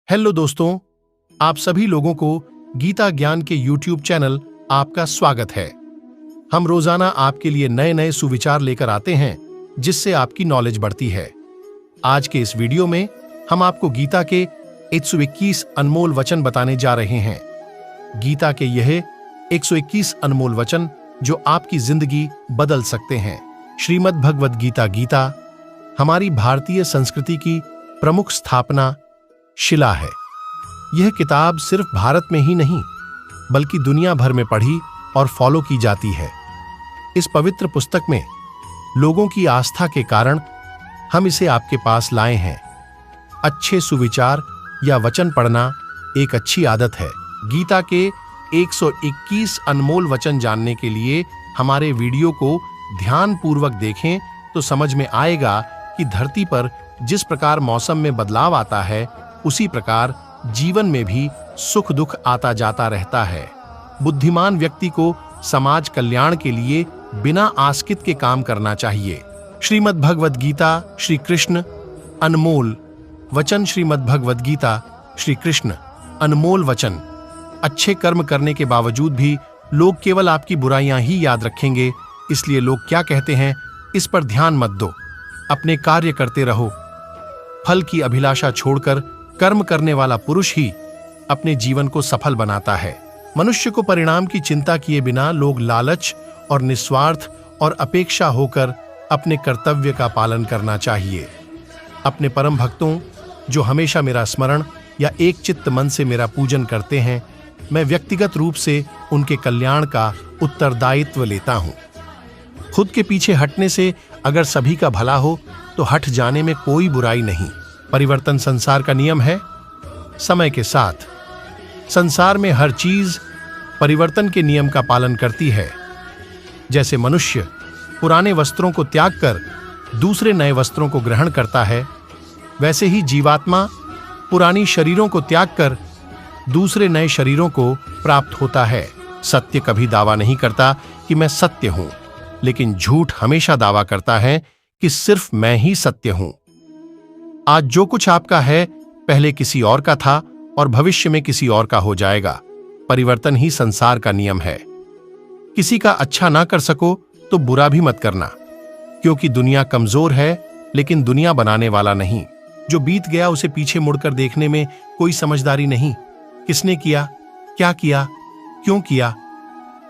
Hello दोस्तों, आप सभी लोगों को गीता ज्ञान के YouTube चैनल आपका स्वागत है। हम रोजाना आपके लिए नए नए सुविचार लेकर आते हैं जिससे आपकी नॉलेज बढ़ती है। आज के इस वीडियो में हम आपको गीता के 121 अनमोल वचन बताने जा रहे हैं। गीता के यह 121 अनमोल वचन जो आपकी जिंदगी बदल सकते हैं। श्रीमद् भगवद गीता गीता हमारी भारतीय संस्कृति की प्रमुख स्थापना शिला है। यह किताब सिर्फ भारत में ही नहीं बल्कि दुनिया भर में पढ़ी और फॉलो की जाती है। इस पवित्र पुस्तक में लोगों की आस्था के कारण हम इसे आपके पास लाए हैं। अच्छे सुविचार या वचन पढ़ना एक अच्छी आदत है। गीता के 121 अनमोल वचन जानने के लिए हमारे वीडियो को ध्यानपूर्वक देखें तो समझ में आएगा कि धरती पर जिस प्रकार मौसम में बदलाव आता है उसी प्रकार जीवन में भी सुख दुख आता जाता रहता है। बुद्धिमान व्यक्ति को समाज कल्याण के लिए बिना आस्कित के काम करना चाहिए। श्रीमद् भगवद गीता श्री कृष्ण अनमोल वचन। श्रीमद् भगवद गीता श्री कृष्ण अनमोल वचन। अच्छे कर्म करने के बावजूद भी लोग केवल आपकी बुराइयां ही याद रखेंगे, इसलिए लोग क्या कहते हैं इस पर ध्यान मत दो। अपने कार्य करते रहो। फल की अभिलाषा छोड़कर कर्म करने वाला पुरुष ही अपने जीवन को सफल बनाता है। मनुष्य को परिणाम की चिंता किए बिना लोग लालच और निस्वार्थ और अपेक्षा होकर अपने कर्तव्य का पालन करना चाहिए। अपने परम भक्तों जो हमेशा मेरा स्मरण या एक चित्त मन से मेरा पूजन करते हैं, मैं व्यक्तिगत रूप से उनके कल्याण का उत्तरदायित्व लेता हूं। खुद के पीछे हटने से अगर सभी का भला हो तो हट जाने में कोई बुराई नहीं। परिवर्तन संसार का नियम है। समय के साथ संसार में हर चीज परिवर्तन के नियम का पालन करती है। जैसे मनुष्य पुराने वस्त्रों को त्याग कर दूसरे नए वस्त्रों को ग्रहण करता है, वैसे ही जीवात्मा पुरानी शरीरों को त्याग कर दूसरे नए शरीरों को प्राप्त होता है। सत्य कभी दावा नहीं करता कि मैं सत्य हूं, लेकिन झूठ हमेशा दावा करता है कि सिर्फ मैं ही सत्य हूं। आज जो कुछ आपका है पहले किसी और का था और भविष्य में किसी और का हो जाएगा। परिवर्तन ही संसार का नियम है। किसी का अच्छा ना कर सको तो बुरा भी मत करना, क्योंकि दुनिया कमजोर है लेकिन दुनिया बनाने वाला नहीं। जो बीत गया उसे पीछे मुड़कर देखने में कोई समझदारी नहीं। किसने किया, क्या किया, क्यों किया।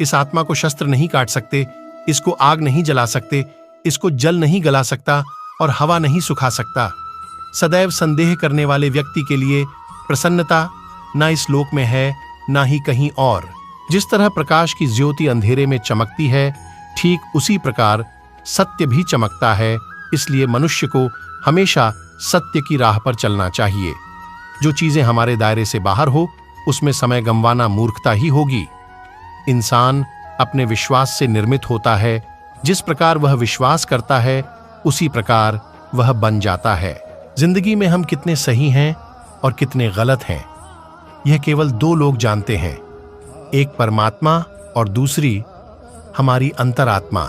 इस आत्मा को शस्त्र नहीं काट सकते, इसको आग नहीं जला सकते, इसको जल नहीं गला सकता और हवा नहीं सुखा सकता। सदैव संदेह करने वाले व्यक्ति के लिए प्रसन्नता ना इस लोक में है ना ही कहीं और। जिस तरह प्रकाश की ज्योति अंधेरे में चमकती है, ठीक उसी प्रकार सत्य भी चमकता है। इसलिए मनुष्य को हमेशा सत्य की राह पर चलना चाहिए। जो चीजें हमारे दायरे से बाहर हो उसमें समय गंवाना मूर्खता ही होगी। इंसान अपने विश्वास से निर्मित होता है। जिस प्रकार वह विश्वास करता है उसी प्रकार वह बन जाता है। जिंदगी में हम कितने सही हैं और कितने गलत हैं, यह केवल दो लोग जानते हैं, एक परमात्मा और दूसरी हमारी अंतरात्मा।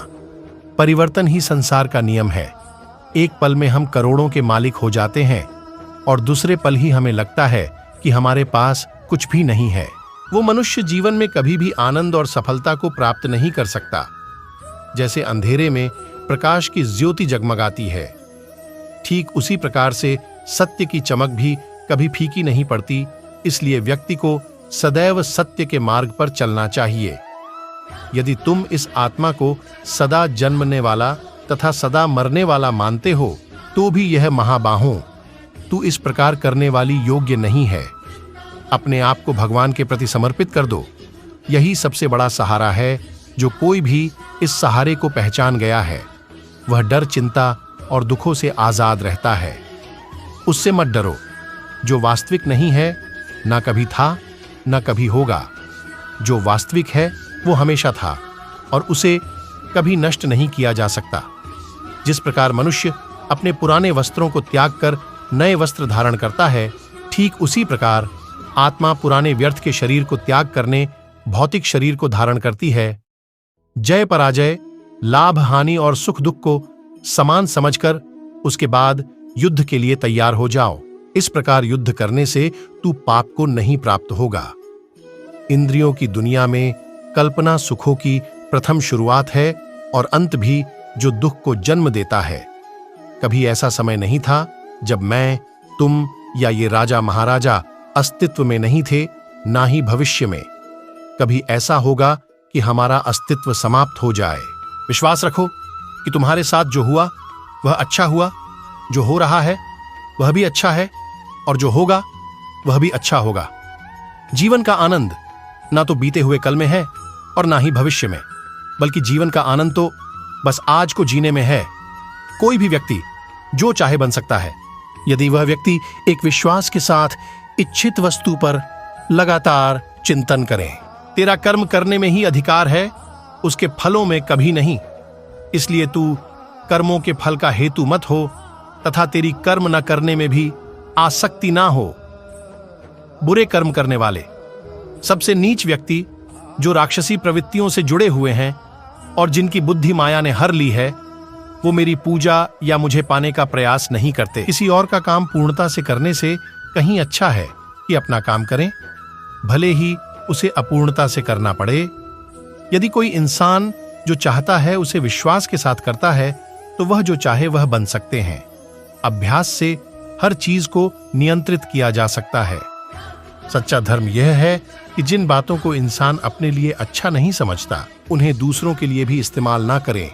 परिवर्तन ही संसार का नियम है। एक पल में हम करोड़ों के मालिक हो जाते हैं और दूसरे पल ही हमें लगता है कि हमारे पास कुछ भी नहीं है। वो मनुष्य जीवन में कभी भी आनंद और सफलता को प्राप्त नहीं कर सकता। जैसे अंधेरे में प्रकाश की ज्योति जगमगाती है, ठीक उसी प्रकार से सत्य की चमक भी कभी फीकी नहीं पड़ती। इसलिए व्यक्ति को सदैव सत्य के मार्ग पर चलना चाहिए। यदि तुम इस आत्मा को सदा जन्मने वाला तथा सदा मरने वाला मानते हो तो भी यह महाबाहों तू इस प्रकार करने वाली योग्य नहीं है। अपने आप को भगवान के प्रति समर्पित कर दो। यही सबसे बड़ा सहारा है। जो कोई भी इस सहारे को पहचान गया है वह डर, चिंता और दुखों से आजाद रहता है। उससे मत डरो। जो वास्तविक नहीं है ना कभी था ना कभी होगा। जो वास्तविक है वो हमेशा था और उसे कभी नष्ट नहीं किया जा सकता। जिस प्रकार मनुष्य अपने पुराने वस्त्रों को त्याग कर नए वस्त्र धारण करता है, ठीक उसी प्रकार आत्मा पुराने व्यर्थ के शरीर को त्याग करने भौतिक शरीर को धारण करती है। जय पराजय, लाभ हानि और सुख दुख को समान समझकर उसके बाद युद्ध के लिए तैयार हो जाओ। इस प्रकार युद्ध करने से तू पाप को नहीं प्राप्त होगा। इंद्रियों की दुनिया में कल्पना सुखों की प्रथम शुरुआत है और अंत भी, जो दुख को जन्म देता है। कभी ऐसा समय नहीं था जब मैं, तुम या ये राजा महाराजा अस्तित्व में नहीं थे, ना ही भविष्य में कभी ऐसा होगा कि हमारा अस्तित्व समाप्त हो जाए। विश्वास रखो कि तुम्हारे साथ जो हुआ वह अच्छा हुआ, जो हो रहा है वह भी अच्छा है, और जो होगा वह भी अच्छा होगा। जीवन का आनंद ना तो बीते हुए कल में है और ना ही भविष्य में, बल्कि जीवन का आनंद तो बस आज को जीने में है। कोई भी व्यक्ति जो चाहे बन सकता है, यदि वह व्यक्ति एक विश्वास के साथ इच्छित वस्तु पर लगातार चिंतन करे। तेरा कर्म करने में ही अधिकार है, उसके फलों में कभी नहीं। इसलिए तू कर्मों के फल का हेतु मत हो तथा तेरी कर्म न करने में भी आसक्ति ना हो। बुरे कर्म करने वाले, सबसे नीच व्यक्ति जो राक्षसी प्रवृत्तियों से जुड़े हुए हैं और जिनकी बुद्धि माया ने हर ली है, वो मेरी पूजा या मुझे पाने का प्रयास नहीं करते। किसी और का काम पूर्णता से करने से कहीं अच्छा है कि अपना काम करें, भले ही उसे अपूर्णता से करना पड़े। यदि कोई इंसान जो चाहता है उसे विश्वास के साथ करता है, तो वह जो चाहे वह बन सकते हैं। अभ्यास से हर चीज को नियंत्रित किया जा सकता है। सच्चा धर्म यह है कि जिन बातों को इंसान अपने लिए अच्छा नहीं समझता, उन्हें दूसरों के लिए भी इस्तेमाल ना करें।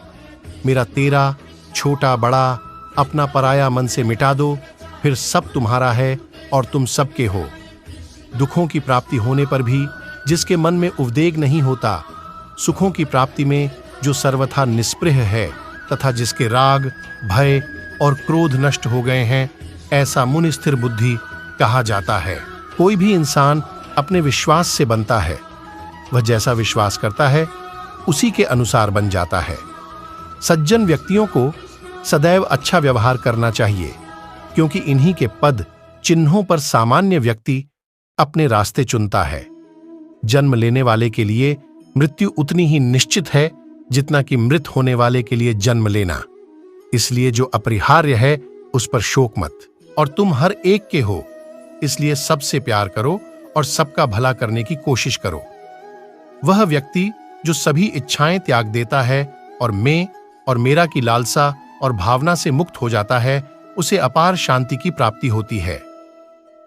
मेरा तेरा, छोटा बड़ा, अपना पराया मन से मिटा दो, फिर सब तुम्हारा है और तुम सबके हो। दुखों की प्राप्ति होने पर भी जिसके मन में उद्वेग नहीं होता, सुखों की प्राप्ति में जो सर्वथा निस्पृह है तथा जिसके राग, भय और क्रोध नष्ट हो गए हैं, ऐसा मुनि स्थिर बुद्धि कहा जाता है। कोई भी इंसान अपने विश्वास से बनता है। वह जैसा विश्वास करता है उसी के अनुसार बन जाता है। सज्जन व्यक्तियों को सदैव अच्छा व्यवहार करना चाहिए, क्योंकि इन्हीं के पद चिन्हों पर सामान्य व्यक्ति अपने रास्ते चुनता है। जन्म लेने वाले के लिए मृत्यु उतनी ही निश्चित है जितना कि मृत होने वाले के लिए जन्म लेना। इसलिए जो अपरिहार्य है उस पर शोक मत। और तुम हर एक के हो, इसलिए सबसे प्यार करो और सबका भला करने की कोशिश करो। वह व्यक्ति जो सभी इच्छाएं त्याग देता है और मैं और मेरा की लालसा और भावना से मुक्त हो जाता है, उसे अपार शांति की प्राप्ति होती है।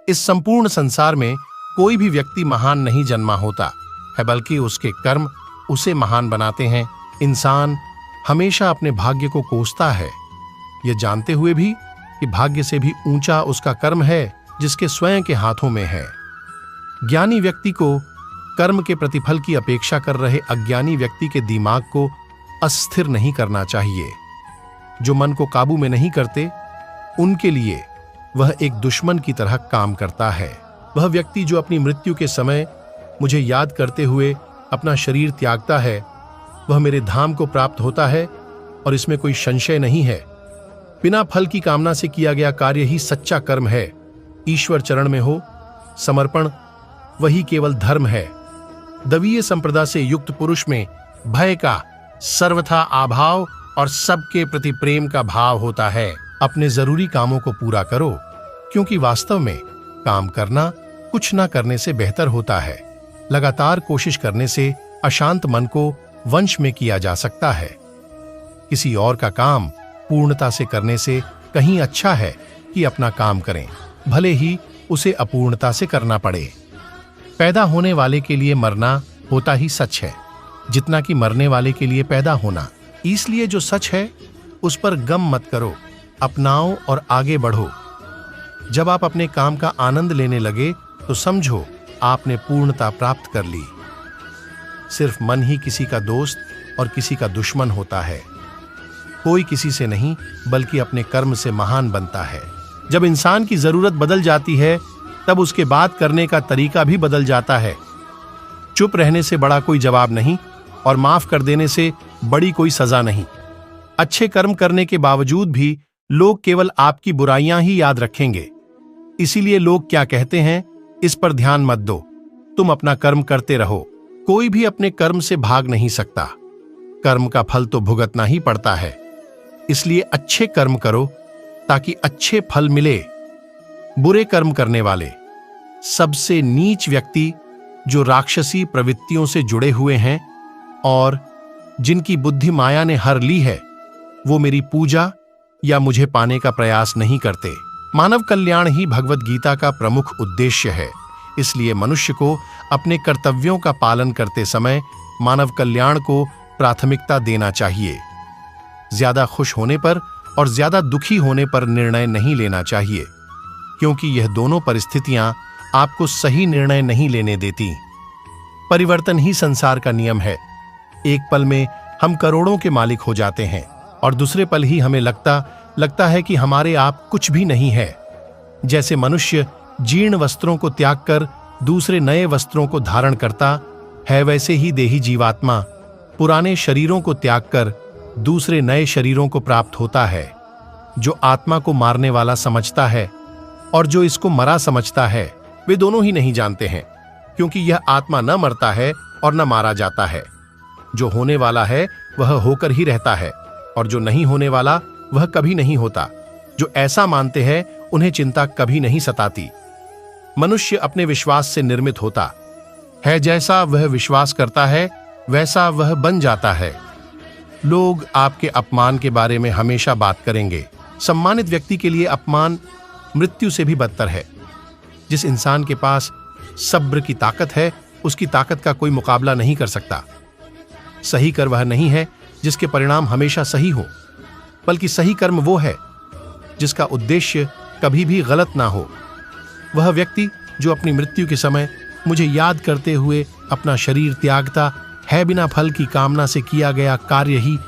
इस संपूर्ण संसार में कोई भी व्यक्ति महान नहीं जन्मा होता है, बल्कि उसके कर्म उसे महान बनाते हैं। इंसान हमेशा अपने भाग्य को कोसता है, यह जानते हुए भी कि भाग्य से भी ऊंचा उसका कर्म है जिसके स्वयं के हाथों में है। ज्ञानी व्यक्ति को कर्म के प्रतिफल की अपेक्षा कर रहे अज्ञानी व्यक्ति के दिमाग को अस्थिर नहीं करना चाहिए। जो मन को काबू में नहीं करते, उनके लिए वह एक दुश्मन की तरह काम करता है। वह व्यक्ति जो अपनी मृत्यु के समय मुझे याद करते हुए अपना शरीर त्यागता है, वह मेरे धाम को प्राप्त होता है, और इसमें कोई संशय नहीं है। बिना फल की कामना से किया गया कार्य ही सच्चा कर्म है। ईश्वर चरण में हो समर्पण, वही केवल धर्म है। दवीय संप्रदा से युक्त पुरुष में भय का सर्वथा अभाव और सबके प्रति प्रेम का भाव होता है। अपने जरूरी कामों को पूरा करो, क्योंकि वास्तव में काम करना कुछ ना करने से बेहतर होता है। लगातार कोशिश करने से अशांत मन को वंश में किया जा सकता है। किसी और का काम पूर्णता से करने से कहीं अच्छा है कि अपना काम करें, भले ही उसे अपूर्णता से करना पड़े। पैदा होने वाले के लिए मरना होता ही सच है, जितना कि मरने वाले के लिए पैदा होना। इसलिए जो सच है उस पर गम मत करो, अपनाओ और आगे बढ़ो। जब आप अपने काम का आनंद लेने लगे तो समझो आपने पूर्णता प्राप्त कर ली। सिर्फ मन ही किसी का दोस्त और किसी का दुश्मन होता है। कोई किसी से नहीं, बल्कि अपने कर्म से महान बनता है। जब इंसान की जरूरत बदल जाती है, तब उसके बात करने का तरीका भी बदल जाता है। चुप रहने से बड़ा कोई जवाब नहीं, और माफ कर देने से बड़ी कोई सजा नहीं। अच्छे कर्म करने के बावजूद भी लोग केवल आपकी बुराइयां ही याद रखेंगे। इसीलिए लोग क्या कहते हैं, इस पर ध्यान मत दो, तुम अपना कर्म करते रहो। कोई भी अपने कर्म से भाग नहीं सकता। कर्म का फल तो भुगतना ही पड़ता है। इसलिए अच्छे कर्म करो ताकि अच्छे फल मिले। बुरे कर्म करने वाले, सबसे नीच व्यक्ति जो राक्षसी प्रवृत्तियों से जुड़े हुए हैं और जिनकी बुद्धि माया ने हर ली है, वो मेरी पूजा या मुझे पाने का प्रयास नहीं करते। मानव कल्याण ही भगवत गीता का प्रमुख उद्देश्य है। इसलिए मनुष्य को अपने कर्तव्यों का पालन करते समय मानव कल्याण को प्राथमिकता देना चाहिए। ज्यादा खुश होने पर और ज्यादा दुखी होने पर निर्णय नहीं लेना चाहिए, क्योंकि यह दोनों परिस्थितियां आपको सही निर्णय नहीं लेने देती। परिवर्तन ही संसार का नियम है। एक पल में हम करोड़ों के मालिक हो जाते हैं और दूसरे पल ही हमें लगता है कि हमारे आप कुछ भी नहीं है। जैसे मनुष्य जीर्ण वस्त्रों को त्याग कर दूसरे नए वस्त्रों को धारण करता है, वैसे ही देही जीवात्मा पुराने शरीरों को त्याग कर दूसरे नए शरीरों को प्राप्त होता है। जो आत्मा को मारने वाला समझता है और जो इसको मरा समझता है, वे दोनों ही नहीं जानते हैं, क्योंकि यह आत्मा न मरता है और न मारा जाता है। जो होने वाला है वह होकर ही रहता है और जो नहीं होने वाला वह कभी नहीं होता। जो ऐसा मानते हैं उन्हें चिंता कभी नहीं सताती। मनुष्य अपने विश्वास से निर्मित होता है। जैसा वह विश्वास करता है वैसा वह बन जाता है। लोग आपके अपमान के बारे में हमेशा बात करेंगे। सम्मानित व्यक्ति के लिए अपमान मृत्यु से भी बदतर है। जिस इंसान के पास सब्र की ताकत है, उसकी ताकत का कोई मुकाबला नहीं कर सकता। सही कर्म वह नहीं है जिसके परिणाम हमेशा सही हो, बल्कि सही कर्म वो है जिसका उद्देश्य कभी भी गलत ना हो। वह व्यक्ति जो अपनी मृत्यु के समय मुझे याद करते हुए अपना शरीर त्यागता है, बिना फल की कामना से किया गया कार्य ही